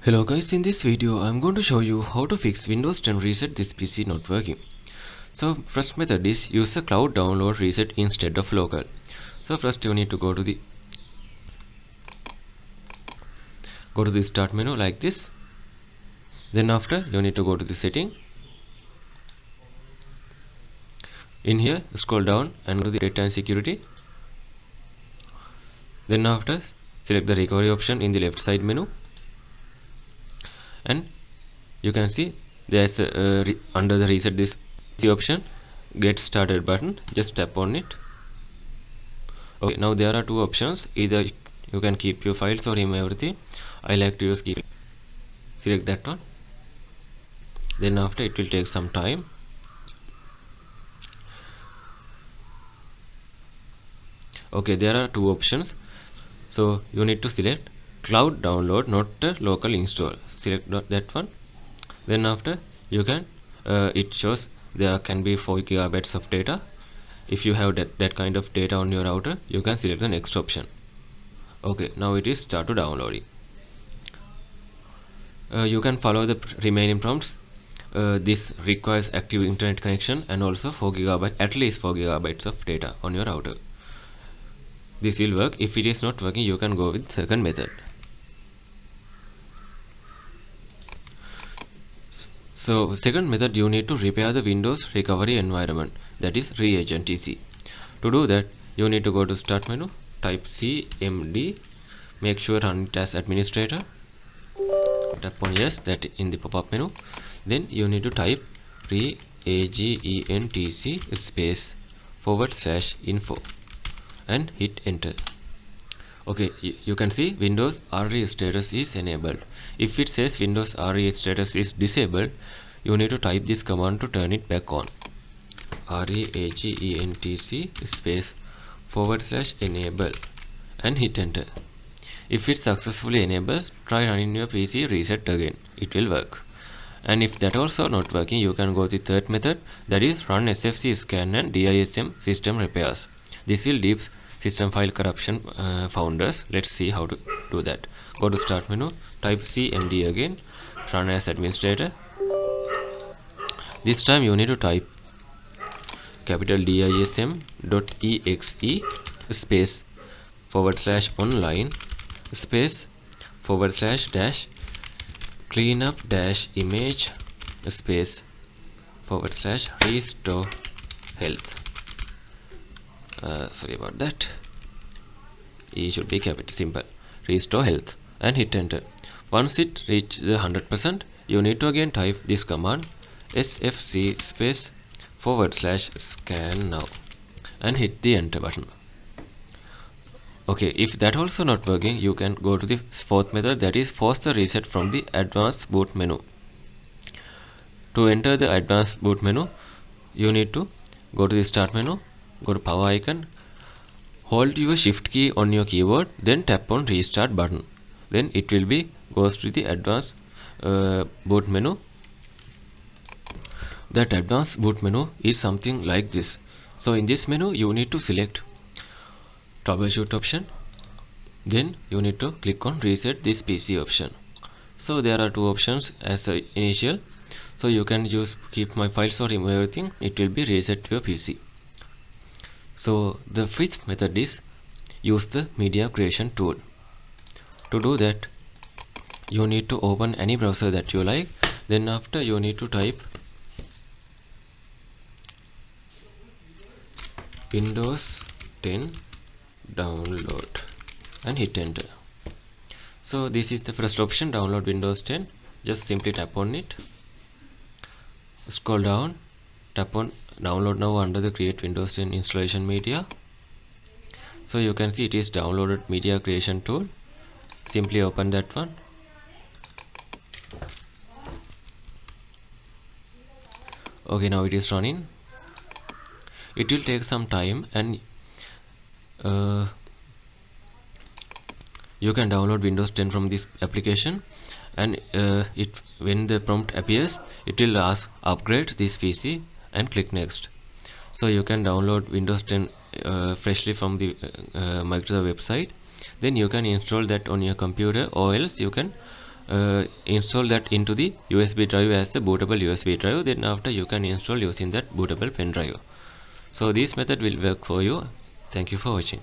Hello guys, in this video I'm going to show you how to fix Windows 10 reset this PC not working. So first method is use a cloud download reset instead of local. So first you need to go to the start menu like this. Then after you need to go to the setting. In here scroll down and go to the data and security. Then after select the recovery option in the left side menu. And you can see there's under the reset this option get started button, just tap on it. Okay, now there are two options, either you can keep your files or remove everything. I like to use keep. Select that one. Then after it will take some time. Okay, there are two options, so you need to select cloud download, not a local install. Select that one. Then after you can it shows there can be 4 GB of data. If you have that kind of data on your router, you can select the next option. Okay, now it is start to downloading. You can follow the remaining prompts. This requires active internet connection and also 4 GB, at least 4 GB of data on your router. This will work. If it is not working, you can go with second method. So second method, you need to repair the Windows recovery environment, that is ReAgentC. To do that, you need to go to start menu, type cmd, make sure run it as administrator, tap on yes, that in the pop-up menu. Then you need to type ReAgentC space /info and hit enter. Okay, you can see Windows RE status is enabled. If it says Windows RE status is disabled, you need to type this command to turn it back on. ReAgentC space /enable and hit enter. If it successfully enables, try running your PC reset again. It will work. And if that also not working, you can go to the third method, that is run SFC scan and DISM system repairs. This will deep system file corruption founders. Let's see how to do that. Go to start menu, type cmd again, run as administrator. This time you need to type capital DISM.exe space /online space / cleanup -image space /restore health. Sorry about that. E should be capital, simple. Restore health and hit enter. Once it reaches the 100%, you need to again type this command sfc space /scan now and hit the enter button. Okay, if that also not working, you can go to the fourth method, that is force the reset from the advanced boot menu. To enter the advanced boot menu, you need to go to the start menu, go to power icon, hold your shift key on your keyboard, then tap on restart button. Then it will be goes to the advanced boot menu. That advanced boot menu is something like this. So in this menu you need to select troubleshoot option, then you need to click on reset this PC option. So there are two options as initial, so you can use keep my files or remove everything, it will be reset your PC. So the fifth method is use the media creation tool. To do that, you need to open any browser that you like. Then after you need to type Windows 10 download and hit enter. So this is the first option, download Windows 10. Just simply tap on it, scroll down, tap on download now under the create Windows 10 installation media. So you can see it is downloaded media creation tool. Simply open that one. Okay, now it is running. It will take some time and you can download Windows 10 from this application, and when the prompt appears, it will ask upgrade this PC and click next. So you can download Windows 10 freshly from the Microsoft website. Then you can install that on your computer, or else you can install that into the USB drive as a bootable USB drive. Then after you can install using that bootable pen drive. So this method will work for you. Thank you for watching.